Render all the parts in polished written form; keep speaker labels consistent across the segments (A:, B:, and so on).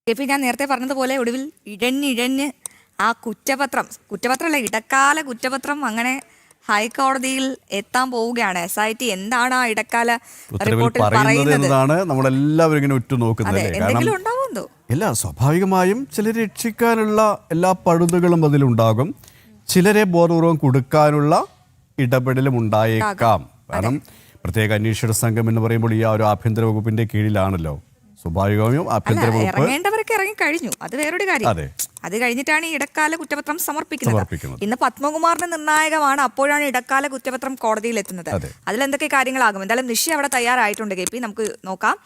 A: K P. ഞാൻ നേരത്തെ പറഞ്ഞതുപോലെ ഒടുവിൽ ഇഴഞ്ഞിഴഞ്ഞ് ആ കുറ്റപത്രമല്ല, ഇടക്കാല കുറ്റപത്രം അങ്ങനെ ഹൈക്കോടതിയിൽ എത്താൻ പോവുകയാണ്. SIT എന്താണ് ആ ഇടക്കാല റിപ്പോർട്ടിൽ പറയുന്നത്?
B: നമ്മളെല്ലാവരും ഇങ്ങനെ ഉറ്റുനോക്കുന്നത്.
A: എന്തെങ്കിലും ഉണ്ടാവുമോ?
B: ഇല്ല, സ്വാഭാവികമായും ചിലരെ രക്ഷിക്കാനുള്ള എല്ലാ പഴുതുകളും അതിലുണ്ടാകും. ചിലരെ ബോധപൂർവം കൊടുക്കാനുള്ള ഇടപെടലും ഉണ്ടായേക്കാം. കാരണം പ്രത്യേക അന്വേഷണ സംഘം എന്ന് പറയുമ്പോൾ ഈ ഒരു ആഭ്യന്തര വകുപ്പിന്റെ കീഴിലാണല്ലോ. സ്വാഭാവികമായും ആഭ്യന്തര വകുപ്പ്
A: ഇറങ്ങേണ്ടവരൊക്കെ ഇറങ്ങി കഴിഞ്ഞു, അത് വേറൊരു കാര്യം. അത് കഴിഞ്ഞിട്ടാണ് ഈ ഇടക്കാല കുറ്റപത്രം സമർപ്പിക്കുന്നത്. ഇന്ന് പത്മകുമാറിന് നിർണായകമാണ്. അപ്പോഴാണ് ഇടക്കാല കുറ്റപത്രം കോടതിയിൽ എത്തുന്നത്. അതിലെന്തൊക്കെ കാര്യങ്ങളാകും? എന്തായാലും നിഷി അവിടെ തയ്യാറായിട്ടുണ്ട്. കെ.പി. നമുക്ക് നോക്കാം.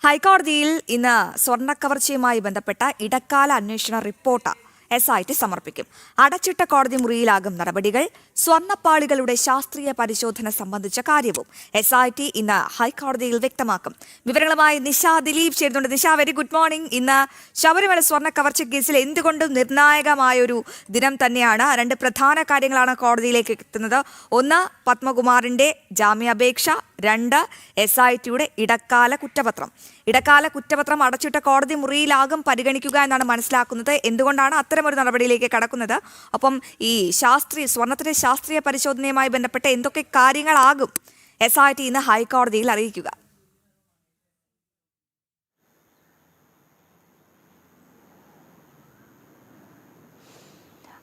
A: ഹൈക്കോടതിയിൽ ഇന്ന് സ്വർണ്ണക്കവർച്ചയുമായി ബന്ധപ്പെട്ട ഇടക്കാല അന്വേഷണ റിപ്പോർട്ട് SIT സമർപ്പിക്കും. അടച്ചിട്ട കോടതി മുറിയിലാകും നടപടികൾ. സ്വർണ്ണപ്പാളികളുടെ ശാസ്ത്രീയ പരിശോധന സംബന്ധിച്ച കാര്യവും SIT ഇന്ന് ഹൈക്കോടതിയിൽ വ്യക്തമാക്കും. വിവരങ്ങളുമായി നിഷ ദിലീപ് ചേരുന്നുണ്ട്. Nisha, very good morning. ഇന്ന് ശബരിമല സ്വർണ്ണ കവർച്ച കേസിൽ എന്തുകൊണ്ടും നിർണായകമായൊരു ദിനം തന്നെയാണ്. രണ്ട് പ്രധാന കാര്യങ്ങളാണ് കോടതിയിലേക്ക് എത്തുന്നത്. ഒന്ന്, പത്മകുമാറിന്റെ ജാമ്യാപേക്ഷ. രണ്ട്, SITയുടെ ഇടക്കാല കുറ്റപത്രം. ഇടക്കാല കുറ്റപത്രം അടച്ചിട്ട കോടതി മുറിയിലാകും പരിഗണിക്കുക എന്നാണ് മനസ്സിലാക്കുന്നത്. എന്തുകൊണ്ടാണ് അത്തരമൊരു നടപടിയിലേക്ക് കടക്കുന്നത്? അപ്പം ഈ സ്വർണത്തിന്റെ ശാസ്ത്രീയ പരിശോധനയുമായി ബന്ധപ്പെട്ട് എന്തൊക്കെ കാര്യങ്ങളാകും SIT ഇന്ന് ഹൈക്കോടതിയിൽ അറിയിക്കുക?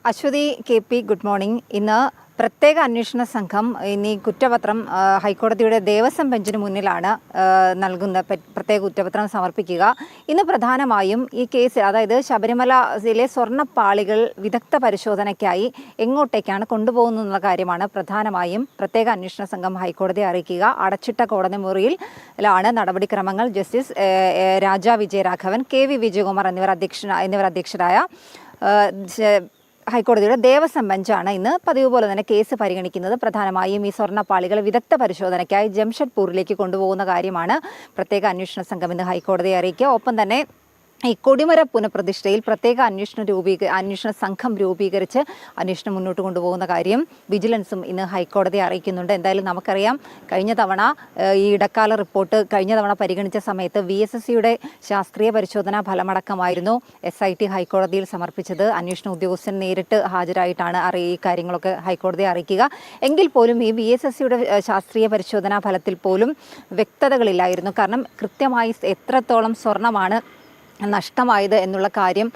C: അശ്വതി, കെ.പി. Good morning. ഇന്ന് പ്രത്യേക അന്വേഷണ സംഘം ഇനി കുറ്റപത്രം ഹൈക്കോടതിയുടെ ദേവസ്വം ബെഞ്ചിന് മുന്നിലാണ് പ്രത്യേക കുറ്റപത്രം സമർപ്പിക്കുക. ഇന്ന് പ്രധാനമായും ഈ കേസ്, അതായത് ശബരിമലയിലെ സ്വർണ്ണപ്പാളികൾ വിദഗ്ധ പരിശോധനയ്ക്കായി എങ്ങോട്ടേക്കാണ് കൊണ്ടുപോകുന്നതെന്നുള്ള കാര്യമാണ് പ്രധാനമായും പ്രത്യേക അന്വേഷണ സംഘം ഹൈക്കോടതിയെ അറിയിക്കുക. അടച്ചിട്ട കോടതി മുറിയിലാണ് നടപടിക്രമങ്ങൾ. ജസ്റ്റിസ് രാജ വിജയരാഘവൻ, KV വിജയകുമാർ എന്നിവർ അധ്യക്ഷരായ ഹൈക്കോടതിയുടെ ദേവസ്വം ബെഞ്ചാണ് ഇന്ന് പതിവ് പോലെ തന്നെ കേസ് പരിഗണിക്കുന്നത്. പ്രധാനമായും ഈ സ്വർണ്ണപ്പാളികൾ വിദഗ്ധ പരിശോധനയ്ക്കായി ജംഷഡ്പൂരിലേക്ക് കൊണ്ടുപോകുന്ന കാര്യമാണ് പ്രത്യേക അന്വേഷണ സംഘം ഇന്ന് ഹൈക്കോടതിയെ അറിയിക്കുക. ഒപ്പം തന്നെ ഈ കൊടിമര പുനഃപ്രതിഷ്ഠയിൽ പ്രത്യേക അന്വേഷണ സംഘം രൂപീകരിച്ച് അന്വേഷണം മുന്നോട്ട് കൊണ്ടുപോകുന്ന കാര്യം വിജിലൻസും ഇന്ന് ഹൈക്കോടതിയെ അറിയിക്കുന്നുണ്ട്. എന്തായാലും നമുക്കറിയാം, കഴിഞ്ഞ തവണ ഈ ഇടക്കാല റിപ്പോർട്ട് പരിഗണിച്ച സമയത്ത് VSSCയുടെ ശാസ്ത്രീയ പരിശോധനാ ഫലമടക്കമായിരുന്നു SIT ഹൈക്കോടതിയിൽ സമർപ്പിച്ചത്. അന്വേഷണ ഉദ്യോഗസ്ഥൻ നേരിട്ട് ഹാജരായിട്ടാണ് ഈ കാര്യങ്ങളൊക്കെ ഹൈക്കോടതിയെ അറിയിക്കുക. എങ്കിൽ പോലും ഈ VSSCയുടെ ശാസ്ത്രീയ പരിശോധനാ ഫലത്തിൽ പോലും വ്യക്തതകളില്ലായിരുന്നു. കാരണം കൃത്യമായി എത്രത്തോളം സ്വർണ്ണമാണ് നഷ്ടമായത് എന്നുള്ള കാര്യം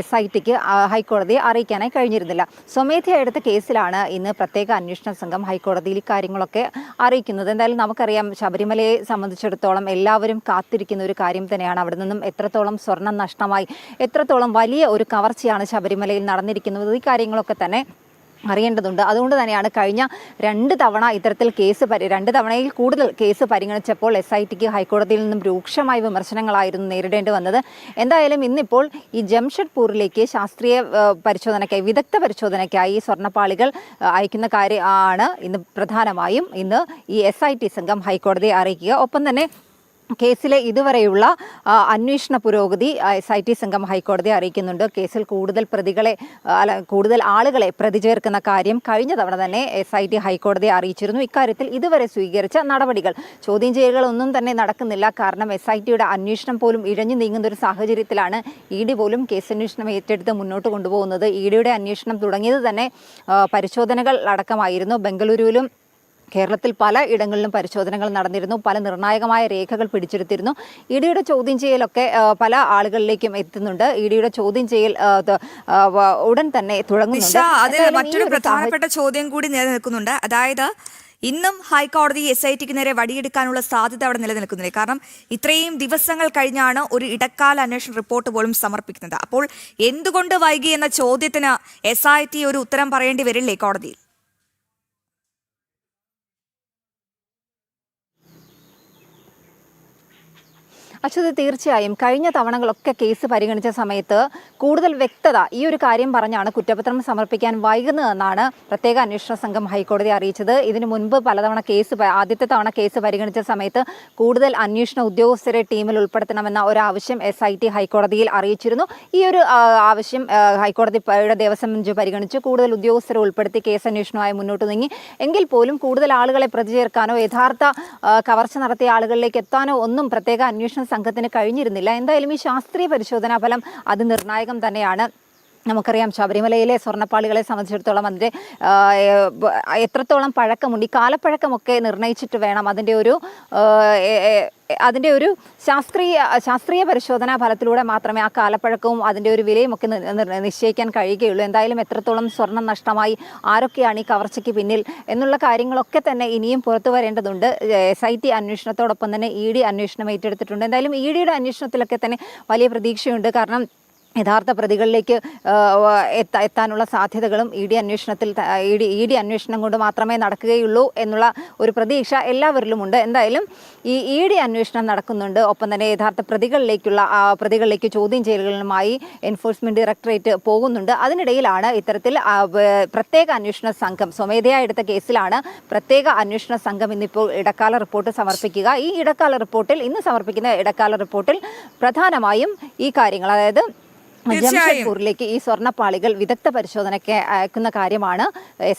C: SITക്ക് ഹൈക്കോടതിയെ അറിയിക്കാനായി കഴിഞ്ഞിരുന്നില്ല. സ്വമേധയാ എടുത്ത കേസിലാണ് ഇന്ന് പ്രത്യേക അന്വേഷണ സംഘം ഹൈക്കോടതിയിൽ കാര്യങ്ങളൊക്കെ അറിയിക്കുന്നത്. എന്തായാലും നമുക്കറിയാം, ശബരിമലയെ സംബന്ധിച്ചിടത്തോളം എല്ലാവരും കാത്തിരിക്കുന്ന ഒരു കാര്യം തന്നെയാണ്. അവിടെ നിന്നും എത്രത്തോളം സ്വർണം നഷ്ടമായി, എത്രത്തോളം വലിയ ഒരു കവർച്ചയാണ് ശബരിമലയിൽ നടന്നിരിക്കുന്നത്, ഈ കാര്യങ്ങളൊക്കെ തന്നെ അറിയേണ്ടതുണ്ട്. അതുകൊണ്ട് തന്നെയാണ് കഴിഞ്ഞ രണ്ട് തവണയിൽ കൂടുതൽ കേസ് പരിഗണിച്ചപ്പോൾ SITക്ക് ഹൈക്കോടതിയിൽ നിന്നും രൂക്ഷമായ വിമർശനങ്ങളായിരുന്നു നേരിടേണ്ടി വന്നത്. എന്തായാലും ഇന്നിപ്പോൾ ഈ ജംഷഡ്പൂരിലേക്ക് ശാസ്ത്രീയ പരിശോധനയ്ക്കായി, വിദഗ്ധ പരിശോധനയ്ക്കായി സ്വർണ്ണപ്പാളികൾ അയക്കുന്ന കാര്യമാണ് ഇന്ന് പ്രധാനമായും ഈ SIT സംഘം ഹൈക്കോടതിയെ അറിയിക്കുക. ഒപ്പം തന്നെ കേസിലെ ഇതുവരെയുള്ള അന്വേഷണ പുരോഗതി SIT സംഘം ഹൈക്കോടതിയെ അറിയിക്കുന്നുണ്ട്. കേസിൽ കൂടുതൽ ആളുകളെ പ്രതി ചേർക്കുന്ന കാര്യം കഴിഞ്ഞ തവണ തന്നെ SIT ഹൈക്കോടതിയെ അറിയിച്ചിരുന്നു. ഇക്കാര്യത്തിൽ ഇതുവരെ സ്വീകരിച്ച നടപടികൾ, ചോദ്യം ചെയ്യലുകളൊന്നും തന്നെ നടക്കുന്നില്ല. കാരണം SITയുടെ അന്വേഷണം പോലും ഇഴഞ്ഞു നീങ്ങുന്ന ഒരു സാഹചര്യത്തിലാണ് ED പോലും കേസന്വേഷണം ഏറ്റെടുത്ത് മുന്നോട്ട് കൊണ്ടുപോകുന്നത്. EDയുടെ അന്വേഷണം തുടങ്ങിയത് തന്നെ പരിശോധനകൾ അടക്കമായിരുന്നു. ബംഗളൂരുവിലും കേരളത്തിൽ പല ഇടങ്ങളിലും പരിശോധനകൾ നടന്നിരുന്നു. പല നിർണായകമായ രേഖകൾ പിടിച്ചെടുത്തിരുന്നു. EDയുടെ ചോദ്യം ചെയ്യലൊക്കെ പല ആളുകളിലേക്കും എത്തുന്നുണ്ട്. EDയുടെ ചോദ്യം ചെയ്യൽ ഉടൻ തന്നെ തുടങ്ങുന്നുണ്ട്.
A: അതിൽ മറ്റൊരു പ്രധാനപ്പെട്ട ചോദ്യം കൂടി നിലനിൽക്കുന്നുണ്ട്. അതായത്, ഇന്നും ഹൈക്കോടതി SITക്ക് നേരെ വടിയെടുക്കാനുള്ള സാധ്യത അവിടെ നിലനിൽക്കുന്നില്ല. കാരണം ഇത്രയും ദിവസങ്ങൾ കഴിഞ്ഞാണ് ഒരു ഇടക്കാല അന്വേഷണ റിപ്പോർട്ട് പോലും സമർപ്പിക്കുന്നത്. അപ്പോൾ എന്തുകൊണ്ട് വൈകി എന്ന ചോദ്യത്തിന് SIT ഒരു ഉത്തരം പറയേണ്ടി വരില്ലേ കോടതിയിൽ?
C: അശ്വതി, തീർച്ചയായും കഴിഞ്ഞ തവണകളൊക്കെ കേസ് പരിഗണിച്ച സമയത്ത് കൂടുതൽ വ്യക്തത ഈ ഒരു കാര്യം പറഞ്ഞാണ് കുറ്റപത്രം സമർപ്പിക്കാൻ വൈകുന്നതെന്നാണ് പ്രത്യേക അന്വേഷണ സംഘം ഹൈക്കോടതിയെ അറിയിച്ചത്. ഇതിനു മുൻപ് പലതവണ ആദ്യത്തെ തവണ കേസ് പരിഗണിച്ച സമയത്ത് കൂടുതൽ അന്വേഷണ ഉദ്യോഗസ്ഥരെ ടീമിൽ ഉൾപ്പെടുത്തണമെന്ന ഒരാവശ്യം SIT ഹൈക്കോടതിയിൽ അറിയിച്ചിരുന്നു. ഈ ഒരു ആവശ്യം ഹൈക്കോടതിയുടെ ദേവസ്വം ബെഞ്ച് പരിഗണിച്ച് കൂടുതൽ ഉദ്യോഗസ്ഥരെ ഉൾപ്പെടുത്തി കേസ് അന്വേഷണവുമായി മുന്നോട്ട് നീങ്ങി. എങ്കിൽ പോലും കൂടുതൽ ആളുകളെ പ്രതി ചേർക്കാനോ യഥാർത്ഥ കവർച്ച നടത്തിയ ആളുകളിലേക്ക് എത്താനോ ഒന്നും പ്രത്യേക അന്വേഷണ സംഘത്തിന് കഴിഞ്ഞിരുന്നില്ല. എന്തായാലും ഈ ശാസ്ത്രീയ പരിശോധനാ ഫലം അത് നിർണായകം തന്നെയാണ്. നമുക്കറിയാം ശബരിമലയിലെ സ്വർണ്ണപ്പാളികളെ സംബന്ധിച്ചിടത്തോളം അതിൻ്റെ എത്രത്തോളം പഴക്കമുണ്ട്, ഈ കാലപ്പഴക്കമൊക്കെ നിർണ്ണയിച്ചിട്ട് വേണം അതിൻ്റെ ഒരു ശാസ്ത്രീയ പരിശോധനാ ഫലത്തിലൂടെ മാത്രമേ ആ കാലപ്പഴക്കവും അതിൻ്റെ ഒരു വിലയും ഒക്കെ നിശ്ചയിക്കാൻ കഴിയുകയുള്ളൂ. എന്തായാലും എത്രത്തോളം സ്വർണം നഷ്ടമായി, ആരൊക്കെയാണ് ഈ കവർച്ചയ്ക്ക് പിന്നിൽ എന്നുള്ള കാര്യങ്ങളൊക്കെ തന്നെ ഇനിയും പുറത്തു വരേണ്ടതുണ്ട്. SIT അന്വേഷണത്തോടൊപ്പം തന്നെ ED അന്വേഷണം ഏറ്റെടുത്തിട്ടുണ്ട്. എന്തായാലും EDയുടെ അന്വേഷണത്തിലൊക്കെ തന്നെ വലിയ പ്രതീക്ഷയുണ്ട്. കാരണം യഥാർത്ഥ പ്രതികളിലേക്ക് എത്താനുള്ള സാധ്യതകളും ED അന്വേഷണം കൊണ്ട് മാത്രമേ നടക്കുകയുള്ളൂ എന്നുള്ള ഒരു പ്രതീക്ഷ എല്ലാവരിലുമുണ്ട്. എന്തായാലും ഈ ED അന്വേഷണം നടക്കുന്നുണ്ട്. ഒപ്പം തന്നെ യഥാർത്ഥ പ്രതികളിലേക്ക് ചോദ്യം ചെയ്യലുകളുമായി എൻഫോഴ്സ്മെന്റ് ഡയറക്ടറേറ്റ് പോകുന്നുണ്ട്. അതിനിടയിലാണ് ഇത്തരത്തിൽ പ്രത്യേക അന്വേഷണ സംഘം സ്വമേധയാ എടുത്ത കേസിലാണ് പ്രത്യേക അന്വേഷണ സംഘം ഇന്നിപ്പോൾ ഇടക്കാല റിപ്പോർട്ട് സമർപ്പിക്കുക. ഈ ഇന്ന് സമർപ്പിക്കുന്ന ഇടക്കാല റിപ്പോർട്ടിൽ പ്രധാനമായും ഈ കാര്യങ്ങൾ, അതായത് ജംഷഡ്പൂരിലേക്ക് ഈ സ്വർണ്ണപ്പാളികൾ വിദഗ്ധ പരിശോധനയ്ക്ക് അയക്കുന്ന കാര്യമാണ്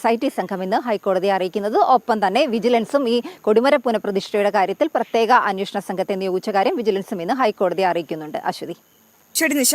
C: SIT സംഘം ഇന്ന് ഹൈക്കോടതിയെ അറിയിക്കുന്നത്. ഒപ്പം തന്നെ വിജിലൻസും ഈ കൊടിമര പുനഃപ്രതിഷ്ഠയുടെ കാര്യത്തിൽ പ്രത്യേക അന്വേഷണ സംഘത്തെ നിയോഗിച്ച കാര്യം വിജിലൻസും ഇന്ന് ഹൈക്കോടതിയെ അറിയിക്കുന്നുണ്ട്. അശ്വതി.
A: ശരി നിഷ.